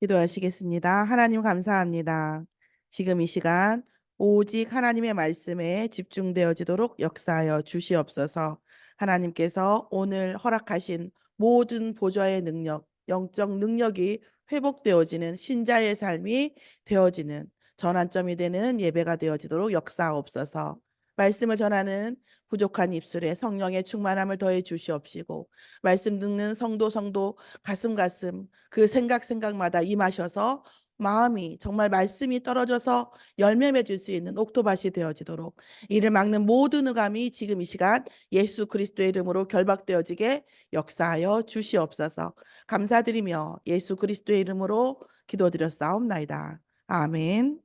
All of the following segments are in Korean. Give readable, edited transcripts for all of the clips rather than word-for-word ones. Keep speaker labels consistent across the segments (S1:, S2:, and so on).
S1: 기도하시겠습니다. 하나님 감사합니다. 지금 이 시간 오직 하나님의 말씀에 집중되어지도록 역사하여 주시옵소서. 하나님께서 오늘 허락하신 모든 보좌의 능력, 영적 능력이 회복되어지는 신자의 삶이 되어지는 전환점이 되는 예배가 되어지도록 역사하옵소서. 말씀을 전하는 부족한 입술에 성령의 충만함을 더해 주시옵시고 말씀 듣는 성도 가슴 그 생각마다 임하셔서 마음이 정말 말씀이 떨어져서 열매 맺을 수 있는 옥토밭이 되어지도록 이를 막는 모든 흑암이 지금 이 시간 예수 그리스도의 이름으로 결박되어지게 역사하여 주시옵소서. 감사드리며 예수 그리스도의 이름으로 기도드렸사옵나이다. 아멘.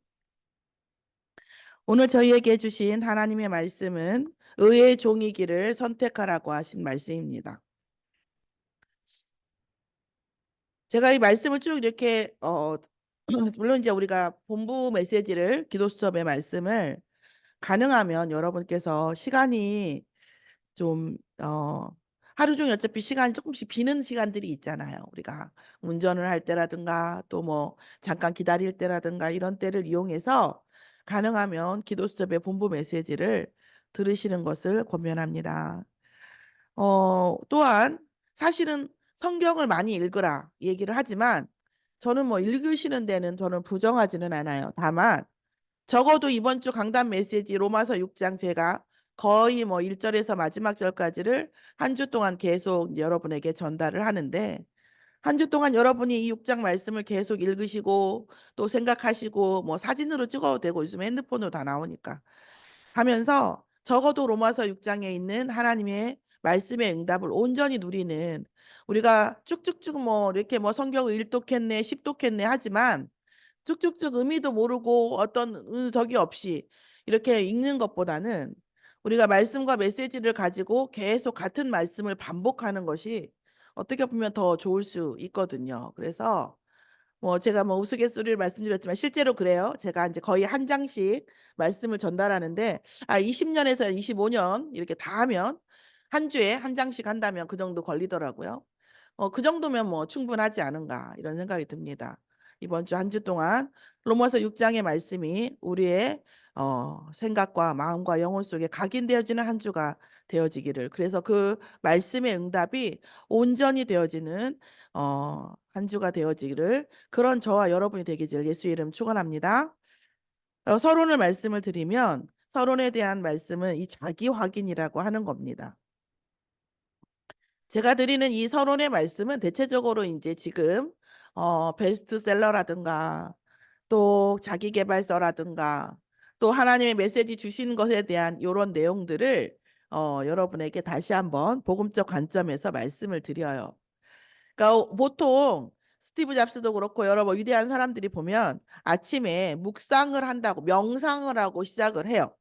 S1: 오늘 저희에게 주신 하나님의 말씀은 의의 종이기를 선택하라고 하신 말씀입니다. 제가 이 말씀을 쭉 이렇게 물론 이제 우리가 본부 메시지를 기도 수첩의 말씀을 가능하면 여러분께서 시간이 좀 하루 종일 어차피 시간이 조금씩 비는 시간들이 있잖아요. 우리가 운전을 할 때라든가 또 뭐 잠깐 기다릴 때라든가 이런 때를 이용해서 가능하면 기도 수첩의 본부 메시지를 들으시는 것을 권면합니다. 또한 사실은 성경을 많이 읽으라 얘기를 하지만 저는 뭐 읽으시는 데는 저는 부정하지는 않아요. 다만 적어도 이번 주 강단 메시지 로마서 6장 제가 거의 뭐 1절에서 마지막 절까지를 한 주 동안 계속 여러분에게 전달을 하는데 한 주 동안 여러분이 이 6장 말씀을 계속 읽으시고 또 생각하시고 뭐 사진으로 찍어도 되고 요즘 핸드폰으로 다 나오니까 하면서 적어도 로마서 6장에 있는 하나님의 말씀의 응답을 온전히 누리는 우리가 쭉쭉쭉 뭐 이렇게 뭐 성경을 1독했네 10독했네 하지만 쭉쭉쭉 의미도 모르고 어떤 적이 없이 이렇게 읽는 것보다는 우리가 말씀과 메시지를 가지고 계속 같은 말씀을 반복하는 것이 어떻게 보면 더 좋을 수 있거든요. 그래서 뭐 제가 뭐 우스갯소리를 말씀드렸지만 실제로 그래요. 제가 이제 거의 한 장씩 말씀을 전달하는데 20년에서 25년 이렇게 다 하면 한 주에 한 장씩 한다면 그 정도 걸리더라고요. 그 정도면 뭐 충분하지 않은가 이런 생각이 듭니다. 이번 주 한 주 동안 로마서 6장의 말씀이 우리의 생각과 마음과 영혼 속에 각인되어지는 한 주가 되어지기를 그래서 그 말씀의 응답이 온전히 되어지는 한 주가 되어지기를 그런 저와 여러분이 되기를 예수 이름 축원합니다. 서론을 말씀을 드리면 서론에 대한 말씀은 이 자기 확인이라고 하는 겁니다. 제가 드리는 이 서론의 말씀은 대체적으로 이제 지금 베스트셀러라든가 또 자기계발서라든가 또 하나님의 메시지 주신 것에 대한 이런 내용들을 여러분에게 다시 한번 복음적 관점에서 말씀을 드려요. 그러니까 보통 스티브 잡스도 그렇고 여러 위대한 사람들이 보면 아침에 묵상을 한다고 명상을 하고 시작을 해요.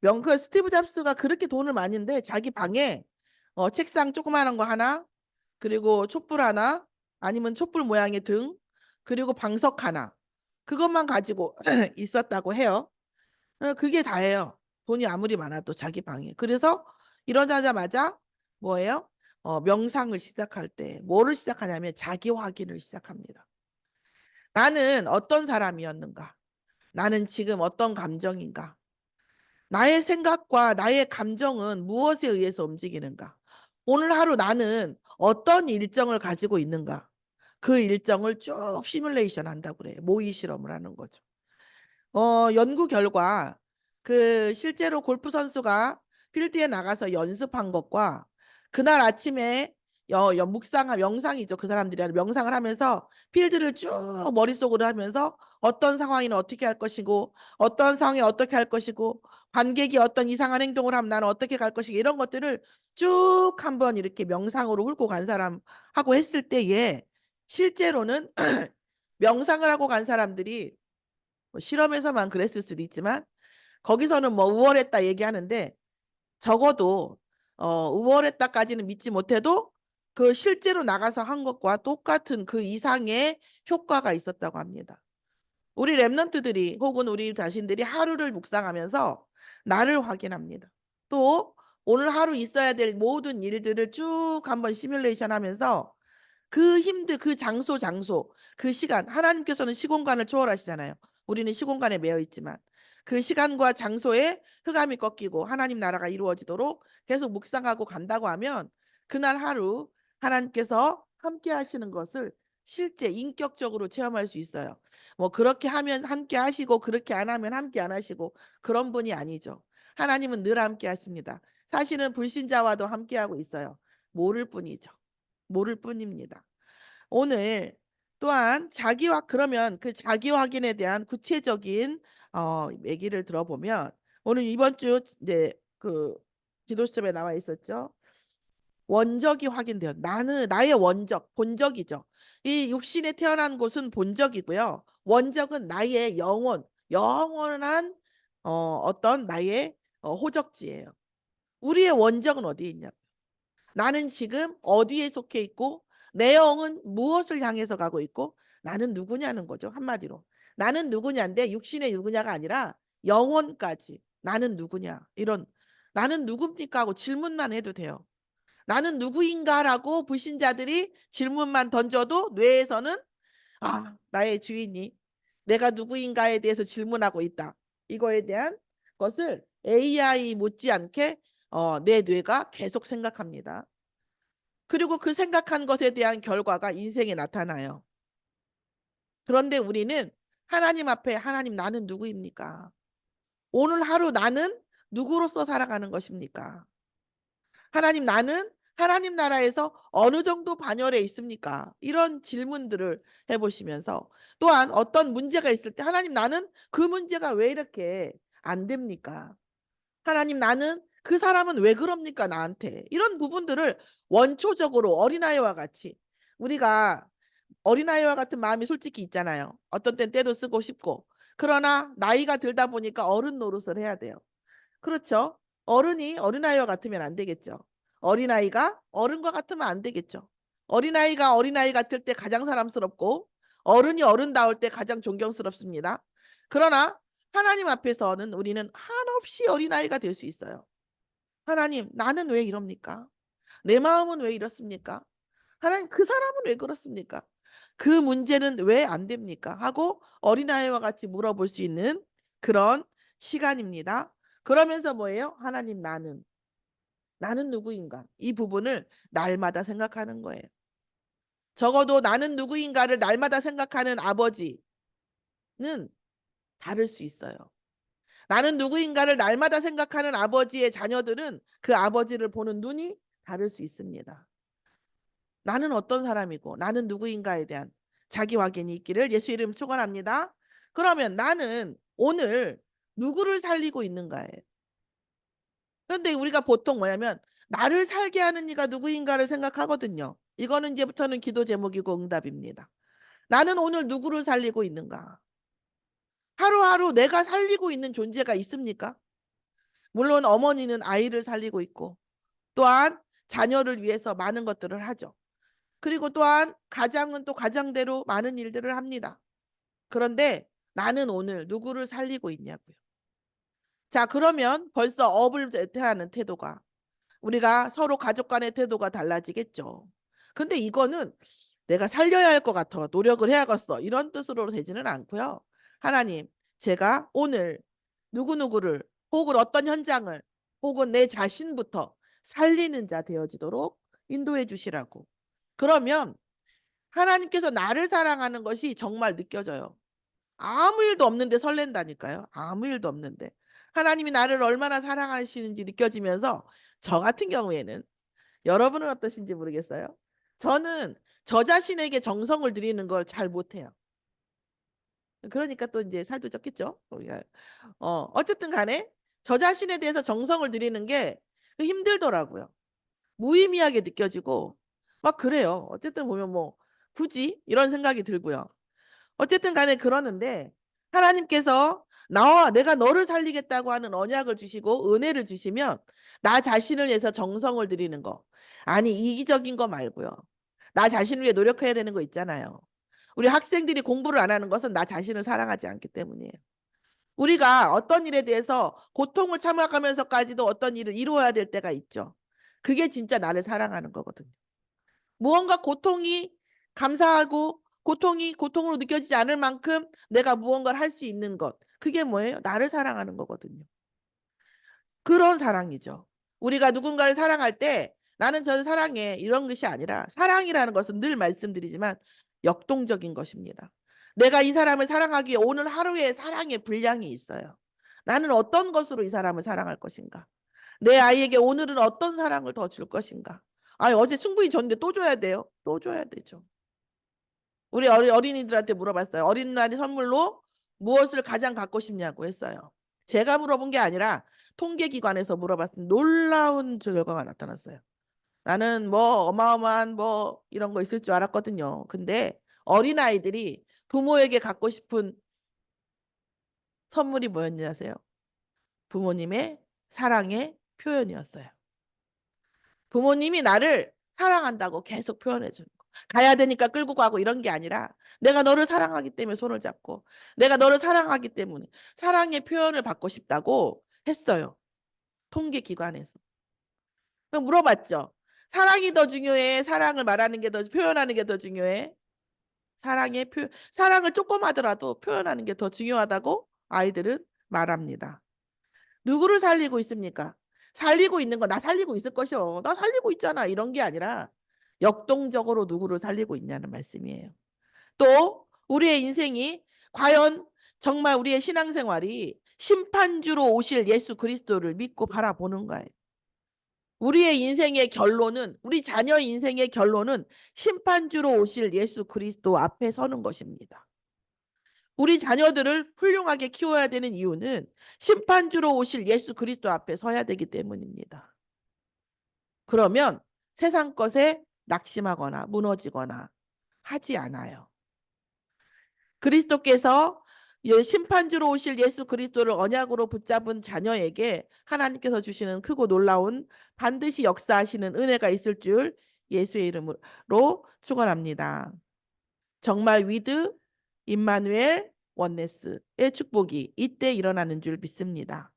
S1: 그 스티브 잡스가 그렇게 돈을 많이인데 자기 방에 책상 조그마한 거 하나 그리고 촛불 하나 아니면 촛불 모양의 등 그리고 방석 하나 그것만 가지고 있었다고 해요. 그게 다예요. 돈이 아무리 많아도 자기 방에. 그래서 일어나자마자 뭐예요? 명상을 시작할 때 뭐를 시작하냐면 자기 확인을 시작합니다. 나는 어떤 사람이었는가? 나는 지금 어떤 감정인가? 나의 생각과 나의 감정은 무엇에 의해서 움직이는가? 오늘 하루 나는 어떤 일정을 가지고 있는가? 그 일정을 쭉 시뮬레이션 한다고 그래요. 모의 실험을 하는 거죠. 연구 결과 실제로 골프 선수가 필드에 나가서 연습한 것과 그날 아침에 명상이죠. 그 사람들이 명상을 하면서 필드를 쭉 머릿속으로 하면서 어떤 상황에는 어떻게 할 것이고 어떤 상황에 어떻게 할 것이고 관객이 어떤 이상한 행동을 하면 나는 어떻게 갈 것이고 이런 것들을 쭉 한번 이렇게 명상으로 훑고 간 사람하고 했을 때에 실제로는 명상을 하고 간 사람들이 실험에서만 그랬을 수도 있지만 거기서는 뭐 우월했다 얘기하는데 적어도 우월했다까지는 믿지 못해도 그 실제로 나가서 한 것과 똑같은 그 이상의 효과가 있었다고 합니다. 우리 랩런트들이 혹은 우리 자신들이 하루를 묵상하면서 나를 확인합니다. 또 오늘 하루 있어야 될 모든 일들을 쭉 한번 시뮬레이션 하면서 그 힘들, 그 장소, 그 시간, 하나님께서는 시공간을 초월하시잖아요. 우리는 시공간에 매여 있지만 그 시간과 장소에 흑암이 꺾이고 하나님 나라가 이루어지도록 계속 묵상하고 간다고 하면 그날 하루 하나님께서 함께 하시는 것을 실제 인격적으로 체험할 수 있어요. 뭐 그렇게 하면 함께 하시고 그렇게 안 하면 함께 안 하시고 그런 분이 아니죠. 하나님은 늘 함께 하십니다. 사실은 불신자와도 함께 하고 있어요. 모를 뿐이죠. 모를 뿐입니다. 오늘 또한 그러면 그 자기 확인에 대한 구체적인 얘기를 들어보면 오늘 이번 주 이제 그 기도 수업에 나와 있었죠. 원적이 확인돼요. 나의 원적, 본적이죠. 이 육신에 태어난 곳은 본적이고요. 원적은 나의 영원한 어떤 나의 호적지예요. 우리의 원적은 어디에 있냐? 나는 지금 어디에 속해 있고 내 영은 무엇을 향해서 가고 있고 나는 누구냐는 거죠. 한마디로. 나는 누구냐인데 육신의 누구냐가 아니라 영혼까지 나는 누구냐 이런 나는 누굽니까 하고 질문만 해도 돼요. 나는 누구인가라고 불신자들이 질문만 던져도 뇌에서는 나의 주인이 내가 누구인가에 대해서 질문하고 있다. 이거에 대한 것을 AI 못지않게 내 뇌가 계속 생각합니다. 그리고 그 생각한 것에 대한 결과가 인생에 나타나요. 그런데 우리는 하나님 앞에 하나님 나는 누구입니까? 오늘 하루 나는 누구로서 살아가는 것입니까? 하나님 나는 하나님 나라에서 어느 정도 반열에 있습니까? 이런 질문들을 해보시면서 또한 어떤 문제가 있을 때 하나님 나는 그 문제가 왜 이렇게 안 됩니까? 하나님 나는 그 사람은 왜 그럽니까 나한테? 이런 부분들을 원초적으로 어린아이와 같이 우리가 어린아이와 같은 마음이 솔직히 있잖아요. 어떤 땐 때도 쓰고 싶고 그러나 나이가 들다 보니까 어른 노릇을 해야 돼요. 그렇죠? 어른이 어린아이와 같으면 안 되겠죠. 어린아이가 어른과 같으면 안 되겠죠. 어린아이가 어린아이 같을 때 가장 사람스럽고 어른이 어른다울 때 가장 존경스럽습니다. 그러나 하나님 앞에서는 우리는 한없이 어린아이가 될 수 있어요. 하나님, 나는 왜 이럽니까? 내 마음은 왜 이렇습니까? 하나님, 그 사람은 왜 그렇습니까? 그 문제는 왜 안 됩니까? 하고 어린아이와 같이 물어볼 수 있는 그런 시간입니다. 그러면서 뭐예요? 하나님, 나는 누구인가? 이 부분을 날마다 생각하는 거예요. 적어도 나는 누구인가를 날마다 생각하는 아버지는 다를 수 있어요. 나는 누구인가를 날마다 생각하는 아버지의 자녀들은 그 아버지를 보는 눈이 다를 수 있습니다. 나는 어떤 사람이고 나는 누구인가에 대한 자기 확인이 있기를 예수 이름 축원합니다. 그러면 나는 오늘 누구를 살리고 있는가에. 그런데 우리가 보통 뭐냐면 나를 살게 하는 이가 누구인가를 생각하거든요. 이거는 이제부터는 기도 제목이고 응답입니다. 나는 오늘 누구를 살리고 있는가? 하루하루 내가 살리고 있는 존재가 있습니까? 물론 어머니는 아이를 살리고 있고 또한 자녀를 위해서 많은 것들을 하죠. 그리고 또한 가장은 또 가장대로 많은 일들을 합니다. 그런데 나는 오늘 누구를 살리고 있냐고요. 자, 그러면 벌써 업을 대하는 태도가 우리가 서로 가족 간의 태도가 달라지겠죠. 근데 이거는 내가 살려야 할 것 같아. 노력을 해야겠어. 이런 뜻으로 되지는 않고요. 하나님, 제가 오늘 누구누구를 혹은 어떤 현장을 혹은 내 자신부터 살리는 자 되어지도록 인도해 주시라고. 그러면 하나님께서 나를 사랑하는 것이 정말 느껴져요. 아무 일도 없는데 설렌다니까요. 아무 일도 없는데. 하나님이 나를 얼마나 사랑하시는지 느껴지면서 저 같은 경우에는 여러분은 어떠신지 모르겠어요. 저는 저 자신에게 정성을 들이는 걸 잘 못해요. 그러니까 또 이제 살도 쪘겠죠. 우리가 어쨌든 간에 저 자신에 대해서 정성을 들이는 게 힘들더라고요. 무의미하게 느껴지고 막 그래요. 어쨌든 보면 뭐 굳이 이런 생각이 들고요. 어쨌든 간에 그러는데 하나님께서 나와 내가 너를 살리겠다고 하는 언약을 주시고 은혜를 주시면 나 자신을 위해서 정성을 들이는 거. 아니 이기적인 거 말고요. 나 자신을 위해 노력해야 되는 거 있잖아요. 우리 학생들이 공부를 안 하는 것은 나 자신을 사랑하지 않기 때문이에요. 우리가 어떤 일에 대해서 고통을 참아가면서까지도 어떤 일을 이루어야 될 때가 있죠. 그게 진짜 나를 사랑하는 거거든요. 무언가 고통이 감사하고 고통으로 느껴지지 않을 만큼 내가 무언가를 할 수 있는 것. 그게 뭐예요? 나를 사랑하는 거거든요. 그런 사랑이죠. 우리가 누군가를 사랑할 때 나는 저를 사랑해 이런 것이 아니라 사랑이라는 것은 늘 말씀드리지만 역동적인 것입니다. 내가 이 사람을 사랑하기에 오늘 하루의 사랑의 분량이 있어요. 나는 어떤 것으로 이 사람을 사랑할 것인가? 내 아이에게 오늘은 어떤 사랑을 더 줄 것인가? 아니, 어제 충분히 줬는데 또 줘야 돼요? 또 줘야 되죠. 우리 어린이들한테 물어봤어요. 어린이날의 선물로 무엇을 가장 갖고 싶냐고 했어요. 제가 물어본 게 아니라 통계기관에서 물어봤더니 놀라운 결과가 나타났어요. 나는 뭐 어마어마한 뭐 이런 거 있을 줄 알았거든요. 근데 어린아이들이 부모에게 갖고 싶은 선물이 뭐였는지 아세요? 부모님의 사랑의 표현이었어요. 부모님이 나를 사랑한다고 계속 표현해 주는 거. 가야 되니까 끌고 가고 이런 게 아니라 내가 너를 사랑하기 때문에 손을 잡고 내가 너를 사랑하기 때문에 사랑의 표현을 받고 싶다고 했어요. 통계기관에서. 그럼 물어봤죠. 사랑이 더 중요해? 사랑을 말하는 게 더 표현하는 게 더 중요해? 사랑을 조금 하더라도 표현하는 게 더 중요하다고 아이들은 말합니다. 누구를 살리고 있습니까? 살리고 있는 거 나 살리고 있을 것이요. 나 살리고 있잖아. 이런 게 아니라 역동적으로 누구를 살리고 있냐는 말씀이에요. 또 우리의 인생이 과연 정말 우리의 신앙생활이 심판주로 오실 예수 그리스도를 믿고 바라보는가요? 우리의 인생의 결론은 우리 자녀 인생의 결론은 심판주로 오실 예수 그리스도 앞에 서는 것입니다. 우리 자녀들을 훌륭하게 키워야 되는 이유는 심판주로 오실 예수 그리스도 앞에 서야 되기 때문입니다. 그러면 세상 것에 낙심하거나 무너지거나 하지 않아요. 그리스도께서 심판주로 오실 예수 그리스도를 언약으로 붙잡은 자녀에게 하나님께서 주시는 크고 놀라운 반드시 역사하시는 은혜가 있을 줄 예수의 이름으로 축원합니다. 정말 위드 임마누엘 원네스의 축복이 이때 일어나는 줄 믿습니다.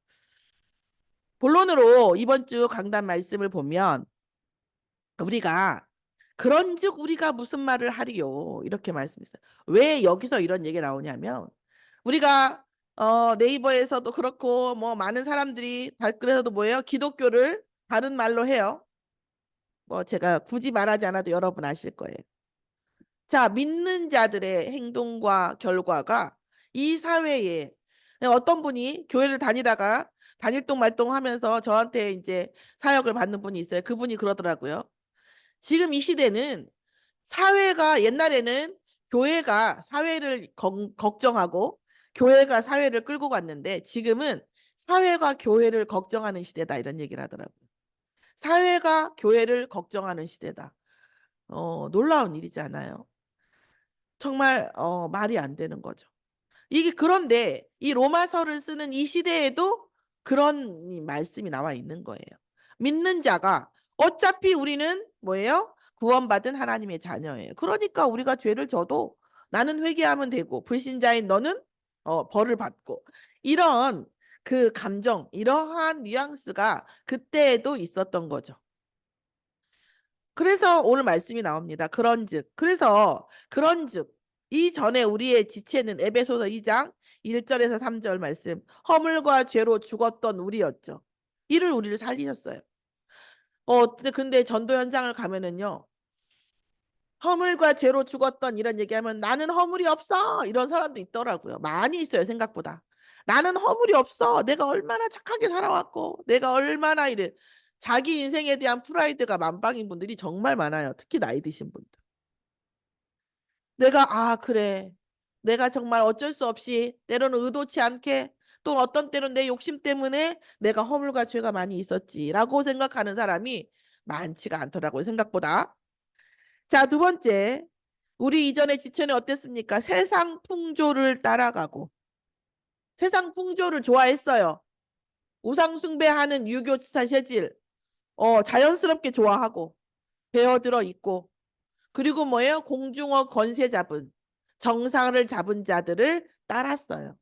S1: 본론으로 이번 주 강단 말씀을 보면 우리가 그런즉 우리가 무슨 말을 하리요 이렇게 말씀했어요. 왜 여기서 이런 얘기가 나오냐면 우리가 네이버에서도 그렇고 뭐 많은 사람들이 댓글에서도 뭐예요? 기독교를 다른 말로 해요. 뭐 제가 굳이 말하지 않아도 여러분 아실 거예요. 자, 믿는 자들의 행동과 결과가 이 사회에 어떤 분이 교회를 다니다가 단일동 말동하면서 저한테 이제 사역을 받는 분이 있어요. 그분이 그러더라고요. 지금 이 시대는 사회가 옛날에는 교회가 사회를 걱정하고 교회가 사회를 끌고 갔는데 지금은 사회가 교회를 걱정하는 시대다 이런 얘기를 하더라고요. 사회가 교회를 걱정하는 시대다. 놀라운 일이잖아요. 정말 말이 안 되는 거죠. 이게 그런데 이 로마서를 쓰는 이 시대에도 그런 말씀이 나와 있는 거예요. 믿는 자가 어차피 우리는 뭐예요? 구원받은 하나님의 자녀예요. 그러니까 우리가 죄를 져도 나는 회개하면 되고 불신자인 너는 벌을 받고 이런 그 감정, 이러한 뉘앙스가 그때에도 있었던 거죠. 그래서 오늘 말씀이 나옵니다. 그런즉 이전에 우리의 지체는 에베소서 2장 1절에서 3절 말씀 허물과 죄로 죽었던 우리였죠. 이를 우리를 살리셨어요. 근데 전도 현장을 가면은요. 허물과 죄로 죽었던 이런 얘기하면 나는 허물이 없어 이런 사람도 있더라고요. 많이 있어요 생각보다. 나는 허물이 없어. 내가 얼마나 착하게 살아왔고 내가 얼마나 이래. 자기 인생에 대한 프라이드가 만방인 분들이 정말 많아요. 특히 나이 드신 분들. 그래. 내가 정말 어쩔 수 없이 때로는 의도치 않게 또 어떤 때는 내 욕심 때문에 내가 허물과 죄가 많이 있었지라고 생각하는 사람이 많지가 않더라고요. 생각보다. 자, 두 번째. 우리 이전의 지체는 어땠습니까? 세상 풍조를 따라가고 세상 풍조를 좋아했어요. 우상 숭배하는 유교 체질 자연스럽게 좋아하고 배어들어 있고 그리고 뭐예요? 공중어 권세 잡은 정상을 잡은 자들을 따랐어요.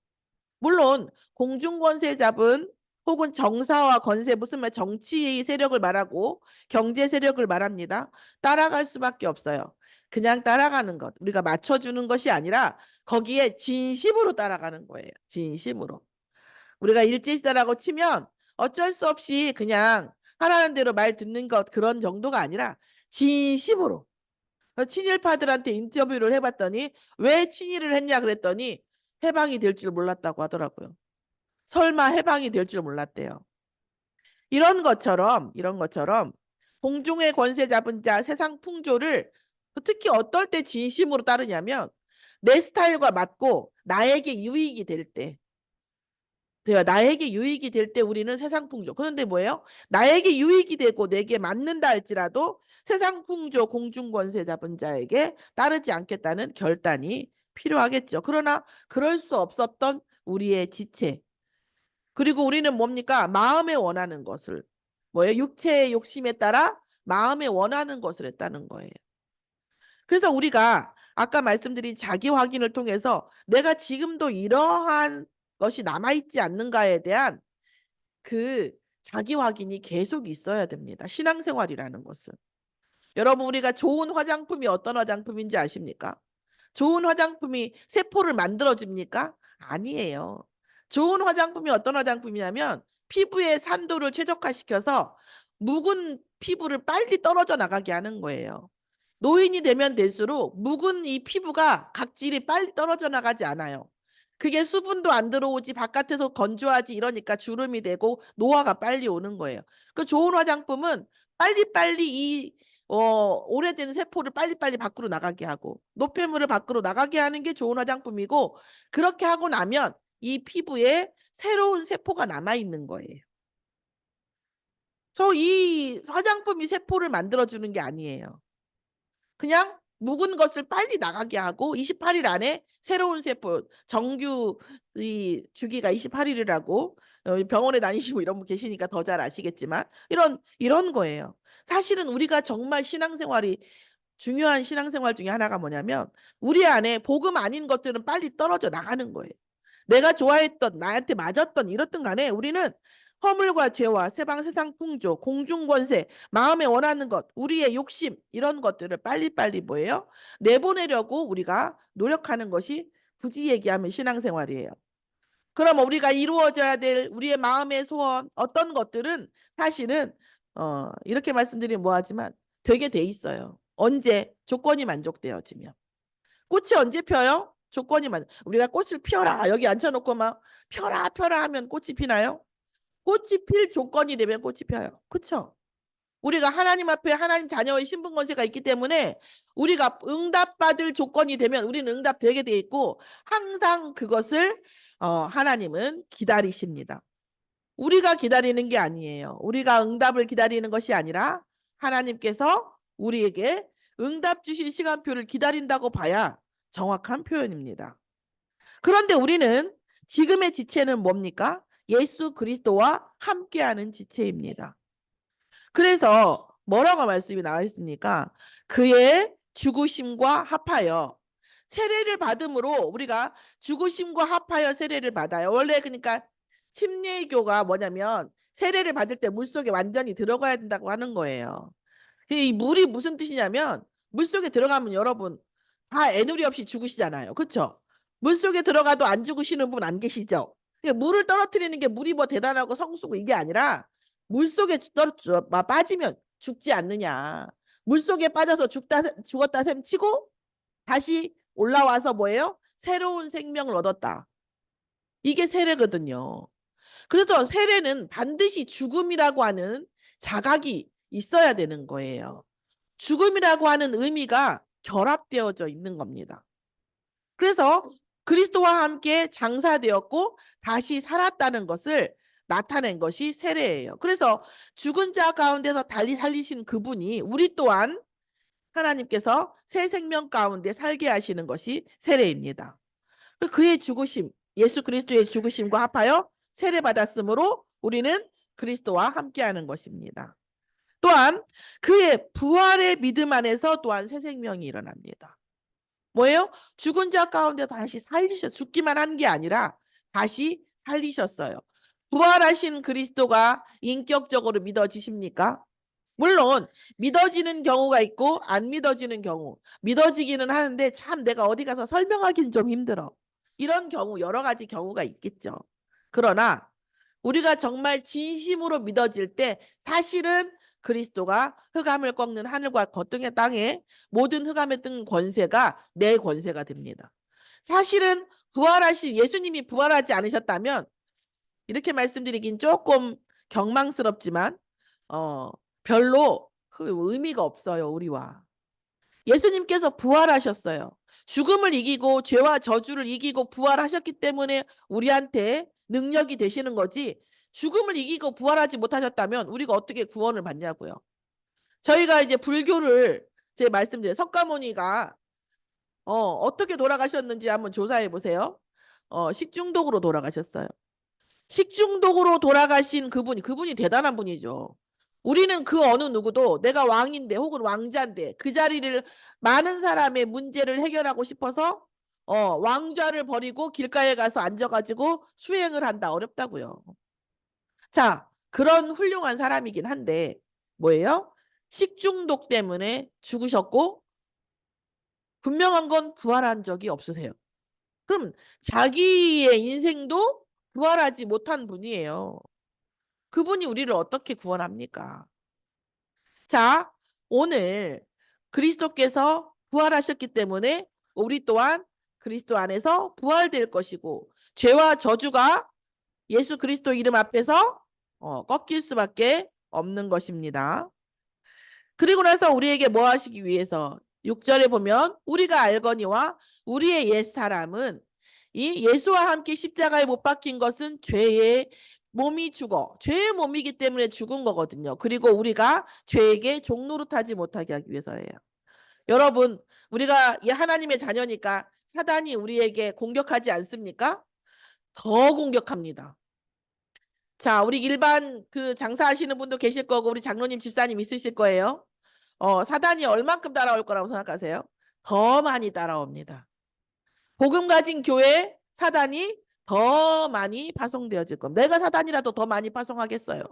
S1: 물론 공중권세 잡은 혹은 정사와 권세 무슨 말 정치 세력을 말하고 경제 세력을 말합니다. 따라갈 수밖에 없어요. 그냥 따라가는 것, 우리가 맞춰주는 것이 아니라 거기에 진심으로 따라가는 거예요. 진심으로. 우리가 일제시대라고 치면 어쩔 수 없이 그냥 하라는 대로 말 듣는 것 그런 정도가 아니라 진심으로. 친일파들한테 인터뷰를 해봤더니 왜 친일을 했냐 그랬더니 해방이 될 줄 몰랐다고 하더라고요. 설마 해방이 될 줄 몰랐대요. 이런 것처럼 공중의 권세 잡은 자 세상 풍조를 특히 어떨 때 진심으로 따르냐면 내 스타일과 맞고 나에게 유익이 될 때. 나에게 유익이 될 때 우리는 세상 풍조. 그런데 뭐예요? 나에게 유익이 되고 내게 맞는다 할지라도 세상 풍조 공중 권세 잡은 자에게 따르지 않겠다는 결단이 필요하겠죠. 그러나 그럴 수 없었던 우리의 지체. 그리고 우리는 뭡니까? 마음에 원하는 것을. 뭐예요? 육체의 욕심에 따라 마음에 원하는 것을 했다는 거예요. 그래서 우리가 아까 말씀드린 자기 확인을 통해서 내가 지금도 이러한 것이 남아있지 않는가에 대한 그 자기 확인이 계속 있어야 됩니다. 신앙생활이라는 것은. 여러분, 우리가 좋은 화장품이 어떤 화장품인지 아십니까? 좋은 화장품이 세포를 만들어줍니까? 아니에요. 좋은 화장품이 어떤 화장품이냐면 피부의 산도를 최적화시켜서 묵은 피부를 빨리 떨어져 나가게 하는 거예요. 노인이 되면 될수록 묵은 이 피부가 각질이 빨리 떨어져 나가지 않아요. 그게 수분도 안 들어오지 바깥에서 건조하지 이러니까 주름이 되고 노화가 빨리 오는 거예요. 그 좋은 화장품은 빨리빨리 오래된 세포를 빨리빨리 밖으로 나가게 하고 노폐물을 밖으로 나가게 하는 게 좋은 화장품이고 그렇게 하고 나면 이 피부에 새로운 세포가 남아있는 거예요. 그래서 이 화장품이 세포를 만들어주는 게 아니에요. 그냥 묵은 것을 빨리 나가게 하고 28일 안에 새로운 세포 정규 이 주기가 28일이라고 병원에 다니시고 이런 분 계시니까 더 잘 아시겠지만 이런 거예요. 사실은 우리가 정말 신앙생활이 중요한 신앙생활 중에 하나가 뭐냐면 우리 안에 복음 아닌 것들은 빨리 떨어져 나가는 거예요. 내가 좋아했던 나한테 맞았던 이렇든 간에 우리는 허물과 죄와 세상 풍조, 공중권세, 마음에 원하는 것, 우리의 욕심 이런 것들을 빨리빨리 뭐예요? 내보내려고 우리가 노력하는 것이 굳이 얘기하면 신앙생활이에요. 그럼 우리가 이루어져야 될 우리의 마음의 소원 어떤 것들은 사실은 이렇게 말씀드리면 뭐하지만 되게 돼 있어요. 언제 조건이 만족되어지면. 꽃이 언제 펴요? 조건이 우리가 꽃을 피워라 여기 앉혀놓고 막 펴라 펴라 하면 꽃이 피나요? 꽃이 필 조건이 되면 꽃이 펴요. 그렇죠? 우리가 하나님 앞에 하나님 자녀의 신분 권세가 있기 때문에 우리가 응답받을 조건이 되면 우리는 응답되게 돼 있고 항상 그것을 하나님은 기다리십니다. 우리가 기다리는 게 아니에요. 우리가 응답을 기다리는 것이 아니라 하나님께서 우리에게 응답 주실 시간표를 기다린다고 봐야 정확한 표현입니다. 그런데 우리는 지금의 지체는 뭡니까? 예수 그리스도와 함께하는 지체입니다. 그래서 뭐라고 말씀이 나와 있습니까? 그의 죽으심과 합하여 세례를 받음으로 우리가 죽으심과 합하여 세례를 받아요. 원래 그러니까 침례교가 뭐냐면 세례를 받을 때 물속에 완전히 들어가야 된다고 하는 거예요. 이 물이 무슨 뜻이냐면 물속에 들어가면 여러분 다 애누리 없이 죽으시잖아요. 그렇죠? 물속에 들어가도 안 죽으시는 분 안 계시죠? 물을 떨어뜨리는 게 물이 뭐 대단하고 성수고 이게 아니라 물속에 빠지면 죽지 않느냐. 물속에 빠져서 죽었다 셈 치고 다시 올라와서 뭐예요? 새로운 생명을 얻었다. 이게 세례거든요. 그래서 세례는 반드시 죽음이라고 하는 자각이 있어야 되는 거예요. 죽음이라고 하는 의미가 결합되어져 있는 겁니다. 그래서 그리스도와 함께 장사되었고 다시 살았다는 것을 나타낸 것이 세례예요. 그래서 죽은 자 가운데서 달리 살리신 그분이 우리 또한 하나님께서 새 생명 가운데 살게 하시는 것이 세례입니다. 그의 죽으심, 예수 그리스도의 죽으심과 합하여 세례받았으므로 우리는 그리스도와 함께하는 것입니다. 또한 그의 부활의 믿음 안에서 또한 새 생명이 일어납니다. 뭐예요? 죽은 자 가운데 다시 죽기만 한 게 아니라 다시 살리셨어요. 부활하신 그리스도가 인격적으로 믿어지십니까? 물론 믿어지는 경우가 있고 안 믿어지는 경우, 믿어지기는 하는데 참 내가 어디 가서 설명하기는 좀 힘들어. 이런 경우, 여러 가지 경우가 있겠죠. 그러나 우리가 정말 진심으로 믿어질 때 사실은 그리스도가 흑암을 꺾는 하늘과 거등의 땅에 모든 흑암에 뜬 권세가 내 권세가 됩니다. 사실은 부활하신 예수님이 부활하지 않으셨다면 이렇게 말씀드리긴 조금 경망스럽지만 별로 그 의미가 없어요. 우리와. 예수님께서 부활하셨어요. 죽음을 이기고 죄와 저주를 이기고 부활하셨기 때문에 우리한테 능력이 되시는 거지, 죽음을 이기고 부활하지 못하셨다면 우리가 어떻게 구원을 받냐고요. 저희가 이제 불교를 제 말씀드려요. 석가모니가 어떻게 돌아가셨는지 한번 조사해 보세요. 식중독으로 돌아가셨어요. 식중독으로 돌아가신 그분이 대단한 분이죠. 우리는 그 어느 누구도 내가 왕인데 혹은 왕자인데 그 자리를 많은 사람의 문제를 해결하고 싶어서 왕좌를 버리고 길가에 가서 앉아가지고 수행을 한다. 어렵다고요. 자, 그런 훌륭한 사람이긴 한데 뭐예요? 식중독 때문에 죽으셨고 분명한 건 부활한 적이 없으세요. 그럼 자기의 인생도 부활하지 못한 분이에요. 그분이 우리를 어떻게 구원합니까? 자, 오늘 그리스도께서 부활하셨기 때문에 우리 또한 그리스도 안에서 부활될 것이고 죄와 저주가 예수 그리스도 이름 앞에서 꺾일 수밖에 없는 것입니다. 그리고 나서 우리에게 뭐 하시기 위해서 6절에 보면 우리가 알거니와 우리의 옛사람은 이 예수와 함께 십자가에 못 박힌 것은 죄의 몸이 죽어 죄의 몸이기 때문에 죽은 거거든요. 그리고 우리가 죄에게 종노릇하지 못하게 하기 위해서예요. 여러분, 우리가 하나님의 자녀니까 사단이 우리에게 공격하지 않습니까? 더 공격합니다. 자, 우리 일반 그 장사하시는 분도 계실 거고 우리 장로님 집사님 있으실 거예요. 사단이 얼만큼 따라올 거라고 생각하세요? 더 많이 따라옵니다. 복음 가진 교회에 사단이 더 많이 파송되어질 겁니다. 내가 사단이라도 더 많이 파송하겠어요.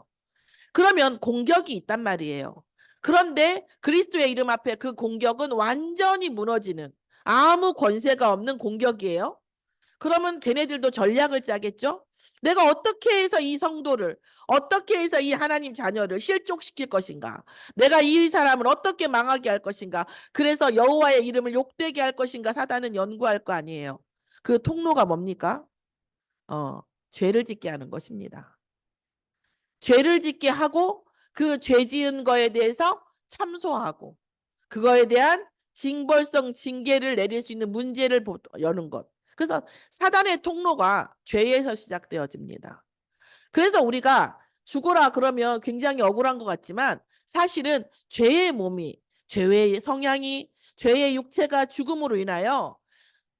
S1: 그러면 공격이 있단 말이에요. 그런데 그리스도의 이름 앞에 그 공격은 완전히 무너지는 아무 권세가 없는 공격이에요. 그러면 걔네들도 전략을 짜겠죠? 내가 어떻게 해서 이 성도를, 어떻게 해서 이 하나님 자녀를 실족시킬 것인가? 내가 이 사람을 어떻게 망하게 할 것인가? 그래서 여호와의 이름을 욕되게 할 것인가? 사단은 연구할 거 아니에요. 그 통로가 뭡니까? 어, 죄를 짓게 하는 것입니다. 죄를 짓게 하고 그 죄 지은 거에 대해서 참소하고 그거에 대한 징벌성 징계를 내릴 수 있는 문제를 여는 것. 그래서 사단의 통로가 죄에서 시작되어집니다. 그래서 우리가 죽어라 그러면 굉장히 억울한 것 같지만 사실은 죄의 몸이, 죄의 성향이, 죄의 육체가 죽음으로 인하여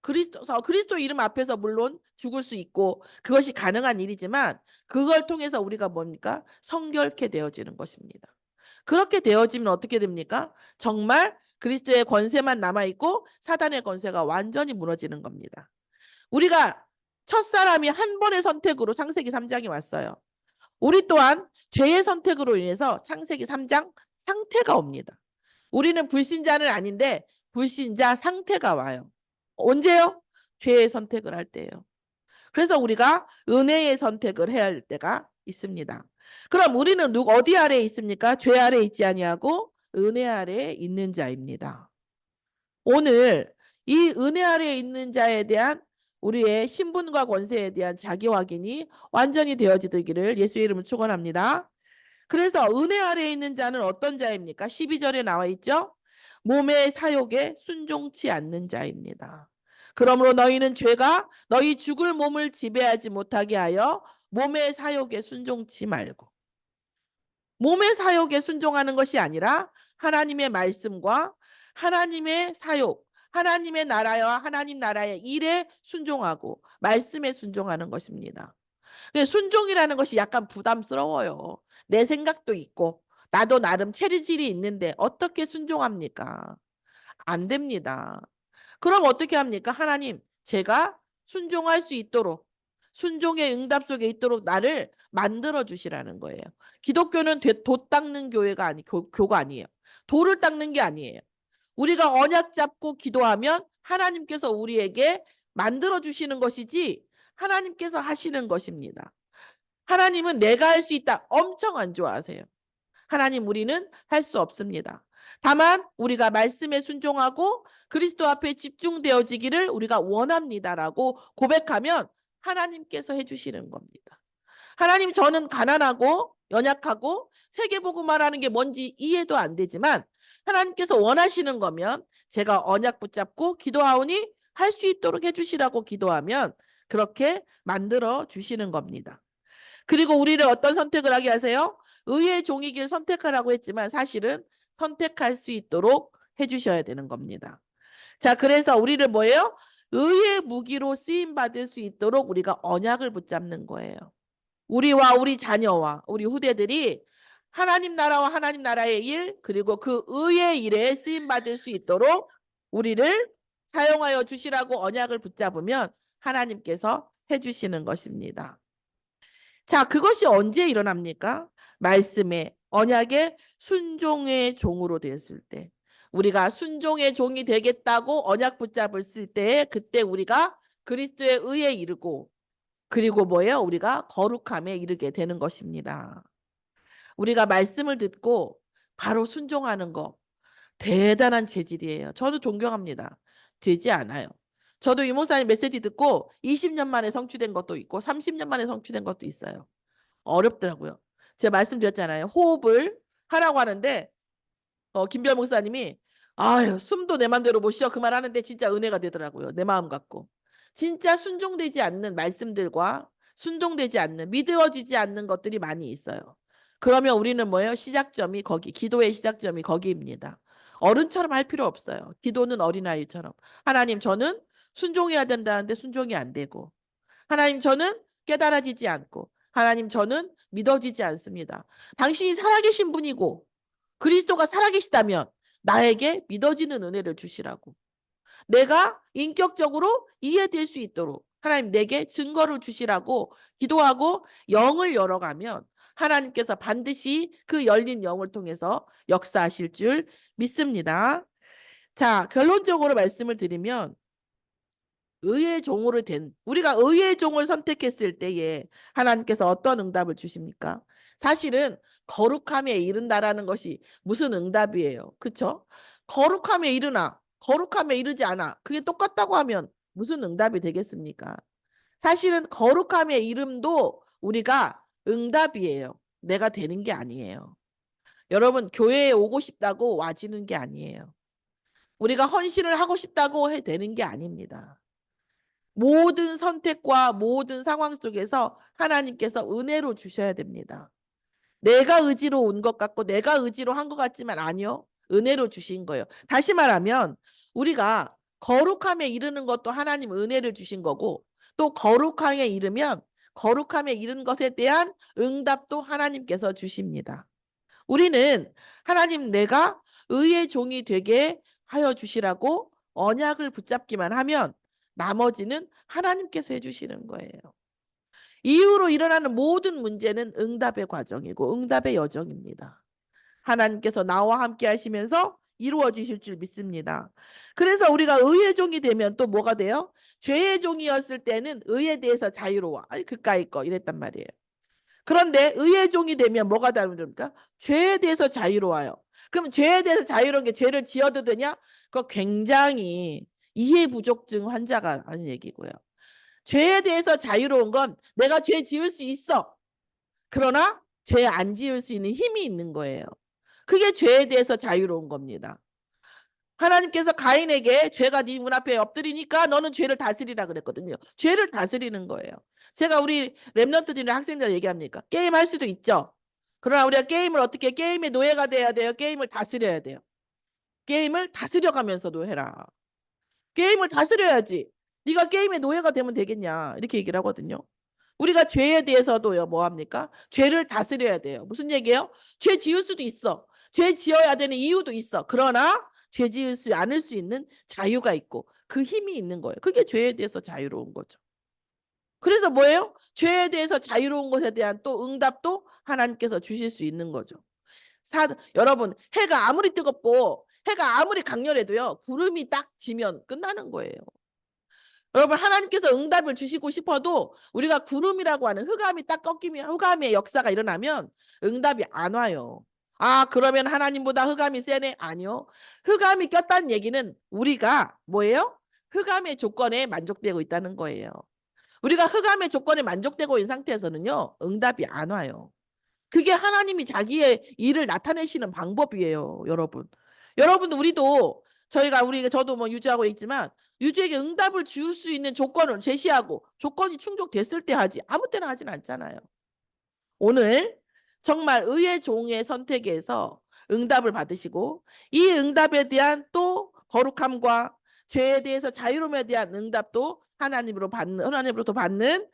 S1: 그리스도 이름 앞에서 물론 죽을 수 있고 그것이 가능한 일이지만 그걸 통해서 우리가 뭡니까? 성결케 되어지는 것입니다. 그렇게 되어지면 어떻게 됩니까? 정말 그리스도의 권세만 남아있고 사단의 권세가 완전히 무너지는 겁니다. 우리가 첫사람이 한 번의 선택으로 창세기 3장이 왔어요. 우리 또한 죄의 선택으로 인해서 창세기 3장 상태가 옵니다. 우리는 불신자는 아닌데 불신자 상태가 와요. 언제요? 죄의 선택을 할 때예요. 그래서 우리가 은혜의 선택을 해야 할 때가 있습니다. 그럼 우리는 어디 아래에 있습니까? 죄 아래에 있지 아니하고 은혜 아래에 있는 자입니다. 오늘 이 은혜 아래에 있는 자에 대한 우리의 신분과 권세에 대한 자기 확인이 완전히 되어지기를 예수의 이름으로 축원합니다. 그래서 은혜 아래에 있는 자는 어떤 자입니까? 12절에 나와 있죠. 몸의 사욕에 순종치 않는 자입니다. 그러므로 너희는 죄가 너희 죽을 몸을 지배하지 못하게 하여 몸의 사욕에 순종치 말고, 몸의 사욕에 순종하는 것이 아니라 하나님의 말씀과 하나님의 사욕, 하나님의 나라와 하나님 나라의 일에 순종하고 말씀에 순종하는 것입니다. 순종이라는 것이 약간 부담스러워요. 내 생각도 있고 나도 나름 체질이 있는데 어떻게 순종합니까? 안 됩니다. 그럼 어떻게 합니까? 하나님, 제가 순종할 수 있도록 순종의 응답 속에 있도록 나를 만들어 주시라는 거예요. 기독교는 돛 닦는 교가 아니에요. 돌을 닦는 게 아니에요. 우리가 언약 잡고 기도하면 하나님께서 우리에게 만들어 주시는 것이지 하나님께서 하시는 것입니다. 하나님은 내가 할 수 있다 엄청 안 좋아하세요. 하나님, 우리는 할 수 없습니다. 다만 우리가 말씀에 순종하고 그리스도 앞에 집중되어지기를 우리가 원합니다라고 고백하면 하나님께서 해주시는 겁니다. 하나님, 저는 가난하고 연약하고 세계복음 말하는 게 뭔지 이해도 안 되지만 하나님께서 원하시는 거면 제가 언약 붙잡고 기도하오니 할 수 있도록 해주시라고 기도하면 그렇게 만들어 주시는 겁니다. 그리고 우리를 어떤 선택을 하게 하세요? 의의 종이길 선택하라고 했지만 사실은 선택할 수 있도록 해주셔야 되는 겁니다. 자, 그래서 우리를 뭐예요? 의의 무기로 쓰임받을 수 있도록 우리가 언약을 붙잡는 거예요. 우리와 우리 자녀와 우리 후대들이 하나님 나라와 하나님 나라의 일, 그리고 그 의의 일에 쓰임받을 수 있도록 우리를 사용하여 주시라고 언약을 붙잡으면 하나님께서 해주시는 것입니다. 자, 그것이 언제 일어납니까? 말씀에, 언약의 순종의 종으로 되었을 때. 우리가 순종의 종이 되겠다고 언약 붙잡을 때 그때 우리가 그리스도의 의에 이르고 그리고 뭐예요? 우리가 거룩함에 이르게 되는 것입니다. 우리가 말씀을 듣고 바로 순종하는 거 대단한 재질이에요. 저도 존경합니다. 되지 않아요. 저도 이모사님 메시지 듣고 20년 만에 성취된 것도 있고 30년 만에 성취된 것도 있어요. 어렵더라고요. 제가 말씀드렸잖아요. 호흡을 하라고 하는데 김별 목사님이 아유 숨도 내 맘대로 못 쉬어 그만하는데 진짜 은혜가 되더라고요. 내 마음 같고. 진짜 순종되지 않는 말씀들과 순종되지 않는 믿어지지 않는 것들이 많이 있어요. 그러면 우리는 뭐예요? 시작점이 거기, 기도의 시작점이 거기입니다. 어른처럼 할 필요 없어요. 기도는 어린아이처럼. 하나님, 저는 순종해야 된다는데 순종이 안 되고 하나님, 저는 깨달아지지 않고 하나님, 저는 믿어지지 않습니다. 당신이 살아계신 분이고 그리스도가 살아계시다면 나에게 믿어지는 은혜를 주시라고. 내가 인격적으로 이해될 수 있도록 하나님 내게 증거를 주시라고 기도하고 영을 열어가면 하나님께서 반드시 그 열린 영을 통해서 역사하실 줄 믿습니다. 자, 결론적으로 말씀을 드리면 의의 종으로 우리가 의의 종을 선택했을 때에 하나님께서 어떤 응답을 주십니까? 사실은 거룩함에 이른다라는 것이 무슨 응답이에요? 그렇죠? 거룩함에 이르나 거룩함에 이르지 않아. 그게 똑같다고 하면 무슨 응답이 되겠습니까? 사실은 거룩함에 이름도 우리가 응답이에요. 내가 되는 게 아니에요. 여러분, 교회에 오고 싶다고 와지는 게 아니에요. 우리가 헌신을 하고 싶다고 해 되는 게 아닙니다. 모든 선택과 모든 상황 속에서 하나님께서 은혜로 주셔야 됩니다. 내가 의지로 온 것 같고 내가 의지로 한 것 같지만 아니요. 은혜로 주신 거예요. 다시 말하면 우리가 거룩함에 이르는 것도 하나님 은혜를 주신 거고 또 거룩함에 이르면 거룩함에 이른 것에 대한 응답도 하나님께서 주십니다. 우리는 하나님 내가 의의 종이 되게 하여 주시라고 언약을 붙잡기만 하면 나머지는 하나님께서 해주시는 거예요. 이후로 일어나는 모든 문제는 응답의 과정이고 응답의 여정입니다. 하나님께서 나와 함께 하시면서 이루어 주실 줄 믿습니다. 그래서 우리가 의의 종이 되면 또 뭐가 돼요? 죄의 종이었을 때는 의에 대해서 자유로워. 아이 그까이 거 이랬단 말이에요. 그런데 의의 종이 되면 뭐가 다릅니까? 죄에 대해서 자유로워요. 그럼 죄에 대해서 자유로운 게 죄를 지어도 되냐? 그거 굉장히 이해 부족증 환자가 하는 얘기고요. 죄에 대해서 자유로운 건 내가 죄 지을 수 있어. 그러나 죄 안 지을 수 있는 힘이 있는 거예요. 그게 죄에 대해서 자유로운 겁니다. 하나님께서 가인에게 죄가 네 문 앞에 엎드리니까 너는 죄를 다스리라 그랬거든요. 죄를 다스리는 거예요. 제가 우리 랩런트들이나 학생들 얘기합니까? 게임 할 수도 있죠. 그러나 우리가 게임을 어떻게 게임의 노예가 돼야 돼요? 게임을 다스려야 돼요. 게임을 다스려가면서도 해라. 게임을 다스려야지. 네가 게임의 노예가 되면 되겠냐. 이렇게 얘기를 하거든요. 우리가 죄에 대해서도요. 뭐 합니까? 죄를 다스려야 돼요. 무슨 얘기예요? 죄 지을 수도 있어. 죄 지어야 되는 이유도 있어. 그러나 죄 지을 수 않을 수 있는 자유가 있고 그 힘이 있는 거예요. 그게 죄에 대해서 자유로운 거죠. 그래서 뭐예요? 죄에 대해서 자유로운 것에 대한 또 응답도 하나님께서 주실 수 있는 거죠. 여러분, 해가 아무리 뜨겁고 해가 아무리 강렬해도요, 구름이 딱 지면 끝나는 거예요. 여러분, 하나님께서 응답을 주시고 싶어도 우리가 구름이라고 하는 흑암이 딱 꺾이면, 흑암의 역사가 일어나면 응답이 안 와요. 아, 그러면 하나님보다 흑암이 세네? 아니요. 흑암이 꼈다는 얘기는 우리가 뭐예요? 흑암의 조건에 만족되고 있다는 거예요. 우리가 흑암의 조건에 만족되고 있는 상태에서는요, 응답이 안 와요. 그게 하나님이 자기의 일을 나타내시는 방법이에요, 여러분. 여러분, 저도 뭐 유주하고 있지만, 유주에게 응답을 줄 수 있는 조건을 제시하고, 조건이 충족됐을 때 하지, 아무 때나 하진 않잖아요. 오늘 정말 의의 종의 선택에서 응답을 받으시고, 이 응답에 대한 또 거룩함과 죄에 대해서 자유로움에 대한 응답도 하나님으로부터 받는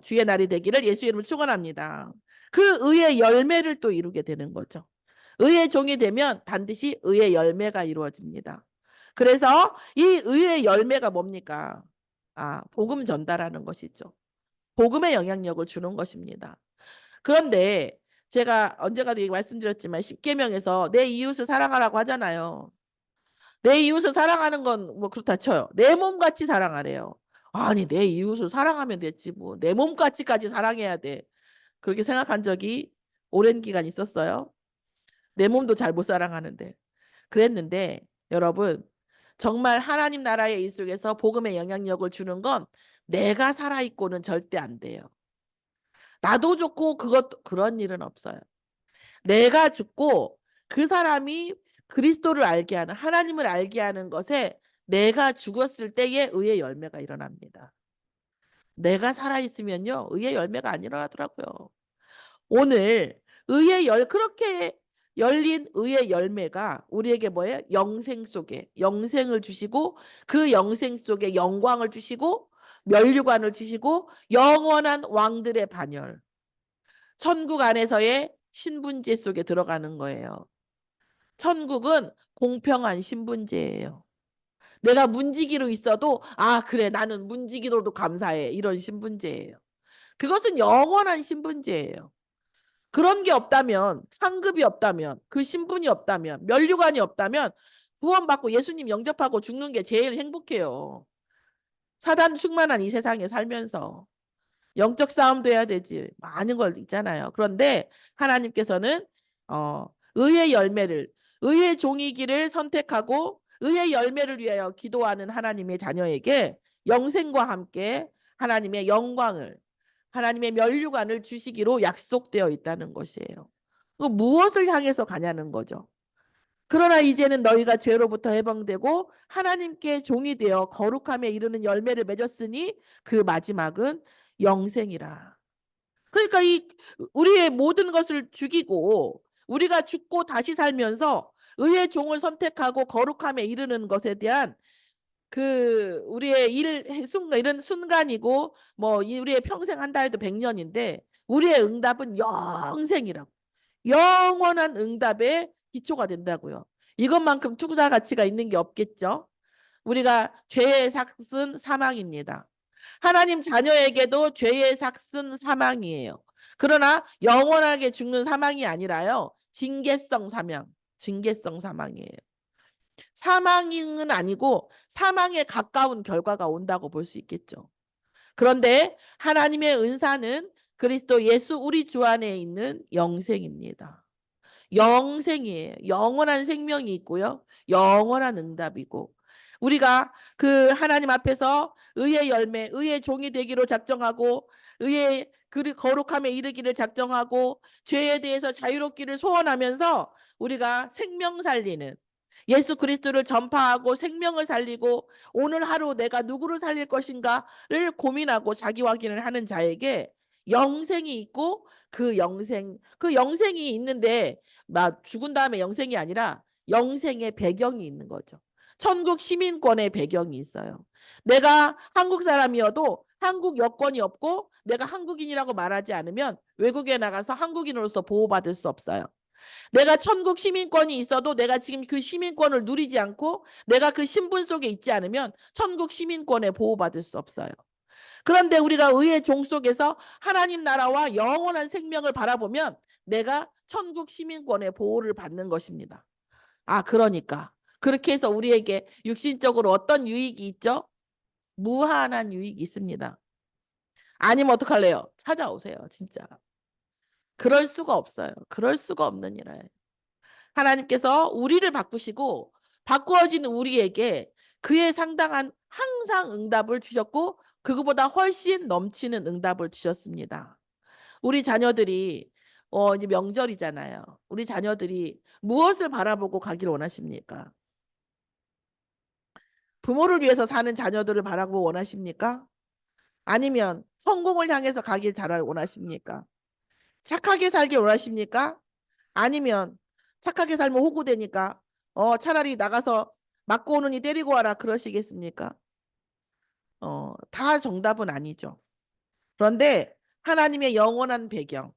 S1: 주의 날이 되기를 예수 이름으로 축원합니다. 그 의의 열매를 또 이루게 되는 거죠. 의의 종이 되면 반드시 의의 열매가 이루어집니다. 그래서 이 의의 열매가 뭡니까? 복음 전달하는 것이죠. 복음의 영향력을 주는 것입니다. 그런데 제가 언젠가도 말씀드렸지만 십계명에서 내 이웃을 사랑하라고 하잖아요. 내 이웃을 사랑하는 건 뭐 그렇다 쳐요. 내 몸같이 사랑하래요. 아니, 내 이웃을 사랑하면 됐지 뭐. 내 몸같이까지 사랑해야 돼. 그렇게 생각한 적이 오랜 기간 있었어요. 내 몸도 잘 못 사랑하는데. 그랬는데 여러분, 정말 하나님 나라의 일 속에서 복음의 영향력을 주는 건 내가 살아있고는 절대 안 돼요. 나도 죽고 그런 일은 없어요. 내가 죽고 그 사람이 그리스도를 알게 하는, 하나님을 알게 하는 것에 내가 죽었을 때에 의의 열매가 일어납니다. 내가 살아있으면요, 의의 열매가 안 일어나더라고요. 오늘 그렇게 열린 의의 열매가 우리에게 뭐예요? 영생 속에 영생을 주시고, 그 영생 속에 영광을 주시고, 면류관을 주시고, 영원한 왕들의 반열, 천국 안에서의 신분제 속에 들어가는 거예요. 천국은 공평한 신분제예요. 내가 문지기로 있어도 그래, 나는 문지기로도 감사해, 이런 신분제예요. 그것은 영원한 신분제예요. 그런 게 없다면, 상급이 없다면, 그 신분이 없다면, 면류관이 없다면 구원받고 예수님 영접하고 죽는 게 제일 행복해요. 사단 충만한 이 세상에 살면서 영적 싸움도 해야 되지, 많은 걸 있잖아요. 그런데 하나님께서는 의의 열매를, 의의 종이기를 선택하고 의의 열매를 위하여 기도하는 하나님의 자녀에게 영생과 함께 하나님의 영광을, 하나님의 면류관을 주시기로 약속되어 있다는 것이에요. 무엇을 향해서 가냐는 거죠. 그러나 이제는 너희가 죄로부터 해방되고 하나님께 종이 되어 거룩함에 이르는 열매를 맺었으니 그 마지막은 영생이라. 그러니까 우리의 모든 것을 죽이고 우리가 죽고 다시 살면서 의의 종을 선택하고 거룩함에 이르는 것에 대한 우리의 이런 순간이고, 뭐 우리의 평생 한다 해도 100년인데 우리의 응답은 영생이라고. 영원한 응답의 기초가 된다고요. 이것만큼 투자 가치가 있는 게 없겠죠. 우리가 죄의 삭은 사망입니다. 하나님 자녀에게도 죄의 삭은 사망이에요. 그러나 영원하게 죽는 사망이 아니라요, 징계성 사망이에요. 사망은 아니고 사망에 가까운 결과가 온다고 볼 수 있겠죠. 그런데 하나님의 은사는 그리스도 예수 우리 주 안에 있는 영생입니다. 영생이에요. 영원한 생명이 있고요, 영원한 응답이고, 우리가 그 하나님 앞에서 의의 열매, 의의 종이 되기로 작정하고, 의의 거룩함에 이르기를 작정하고, 죄에 대해서 자유롭기를 소원하면서 우리가 생명 살리는, 예수 그리스도를 전파하고 생명을 살리고 오늘 하루 내가 누구를 살릴 것인가를 고민하고 자기 확인을 하는 자에게 영생이 있고, 그 영생이 있는데 막 죽은 다음에 영생이 아니라 영생의 배경이 있는 거죠. 천국 시민권의 배경이 있어요. 내가 한국 사람이어도 한국 여권이 없고 내가 한국인이라고 말하지 않으면 외국에 나가서 한국인으로서 보호받을 수 없어요. 내가 천국 시민권이 있어도 내가 지금 그 시민권을 누리지 않고 내가 그 신분 속에 있지 않으면 천국 시민권에 보호받을 수 없어요. 그런데 우리가 의의 종 속에서 하나님 나라와 영원한 생명을 바라보면 내가 천국 시민권의 보호를 받는 것입니다. 그러니까 그렇게 해서 우리에게 육신적으로 어떤 유익이 있죠? 무한한 유익이 있습니다. 아니면 어떡할래요? 찾아오세요, 진짜. 그럴 수가 없어요. 그럴 수가 없는 일이에요. 하나님께서 우리를 바꾸시고 바꾸어진 우리에게 그에 상당한 항상 응답을 주셨고 그거보다 훨씬 넘치는 응답을 주셨습니다. 우리 자녀들이 이제 명절이잖아요. 우리 자녀들이 무엇을 바라보고 가길 원하십니까? 부모를 위해서 사는 자녀들을 바라보고 원하십니까? 아니면 성공을 향해서 가길 잘 원하십니까? 착하게 살길 원하십니까? 아니면 착하게 살면 호구되니까 차라리 나가서 맞고 오느니 때리고 와라 그러시겠습니까? 다 정답은 아니죠. 그런데 하나님의 영원한 배경,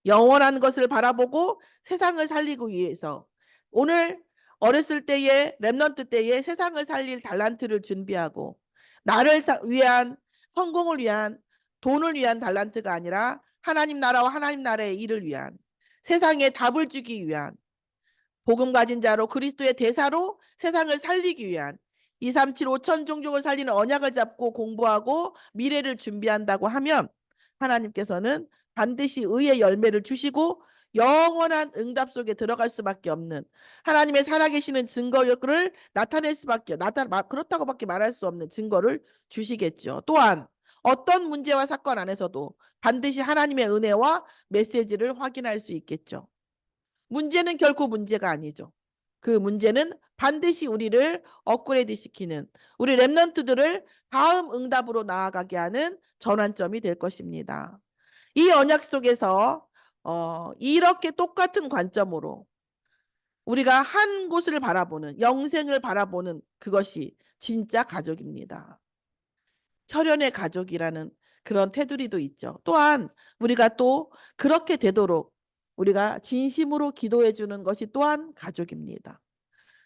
S1: 영원한 것을 바라보고 세상을 살리기 위해서 오늘 어렸을 때에 렘넌트 때에 세상을 살릴 달란트를 준비하고 나를 위한 성공을 위한 돈을 위한 달란트가 아니라 하나님 나라와 하나님 나라의 일을 위한 세상에 답을 주기 위한 복음 가진 자로 그리스도의 대사로 세상을 살리기 위한 237 5천 종족을 살리는 언약을 잡고 공부하고 미래를 준비한다고 하면 하나님께서는 반드시 의의 열매를 주시고 영원한 응답 속에 들어갈 수밖에 없는 하나님의 살아계시는 증거를 나타낼 수밖에 그렇다고밖에 말할 수 없는 증거를 주시겠죠. 또한 어떤 문제와 사건 안에서도 반드시 하나님의 은혜와 메시지를 확인할 수 있겠죠. 문제는 결코 문제가 아니죠. 그 문제는 반드시 우리를 업그레이드 시키는 우리 랩런트들을 다음 응답으로 나아가게 하는 전환점이 될 것입니다. 이 언약 속에서 이렇게 똑같은 관점으로 우리가 한 곳을 바라보는 영생을 바라보는 그것이 진짜 가족입니다. 혈연의 가족이라는 그런 테두리도 있죠. 또한 우리가 또 그렇게 되도록 우리가 진심으로 기도해 주는 것이 또한 가족입니다.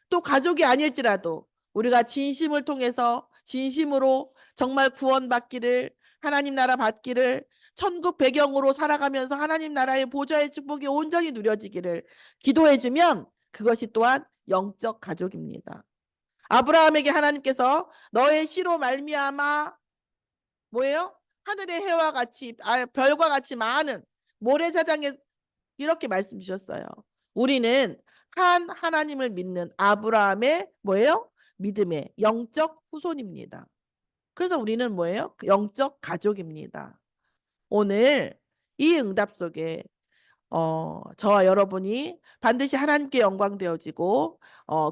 S1: 또 가족이 아닐지라도 우리가 진심을 통해서 진심으로 정말 구원받기를 하나님 나라 받기를 천국 배경으로 살아가면서 하나님 나라의 보좌의 축복이 온전히 누려지기를 기도해 주면 그것이 또한 영적 가족입니다. 아브라함에게 하나님께서 너의 씨로 말미암아 뭐예요? 하늘의 해와 같이 별과 같이 많은 모래사장에 이렇게 말씀 주셨어요. 우리는 한 하나님을 믿는 아브라함의 뭐예요? 믿음의 영적 후손입니다. 그래서 우리는 뭐예요? 영적 가족입니다. 오늘 이 응답 속에 저와 여러분이 반드시 하나님께 영광 되어지고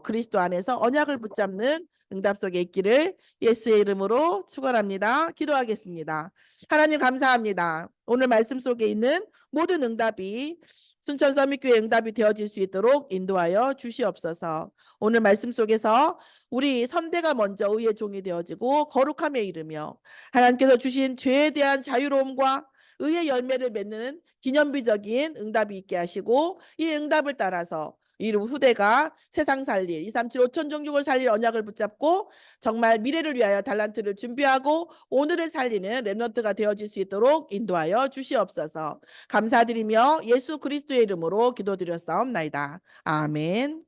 S1: 그리스도 안에서 언약을 붙잡는 응답 속에 있기를 예수의 이름으로 축원합니다. 기도하겠습니다. 하나님 감사합니다. 오늘 말씀 속에 있는 모든 응답이 순천 서밋교회 응답이 되어질 수 있도록 인도하여 주시옵소서. 오늘 말씀 속에서 우리 선대가 먼저 의의 종이 되어지고 거룩함에 이르며 하나님께서 주신 죄에 대한 자유로움과 의의 열매를 맺는 기념비적인 응답이 있게 하시고 이 응답을 따라서 이 후대가 세상 살릴 237 5천 종족을 살릴 언약을 붙잡고 정말 미래를 위하여 달란트를 준비하고 오늘을 살리는 렘넌트가 되어질 수 있도록 인도하여 주시옵소서. 감사드리며 예수 그리스도의 이름으로 기도드렸사옵나이다. 아멘.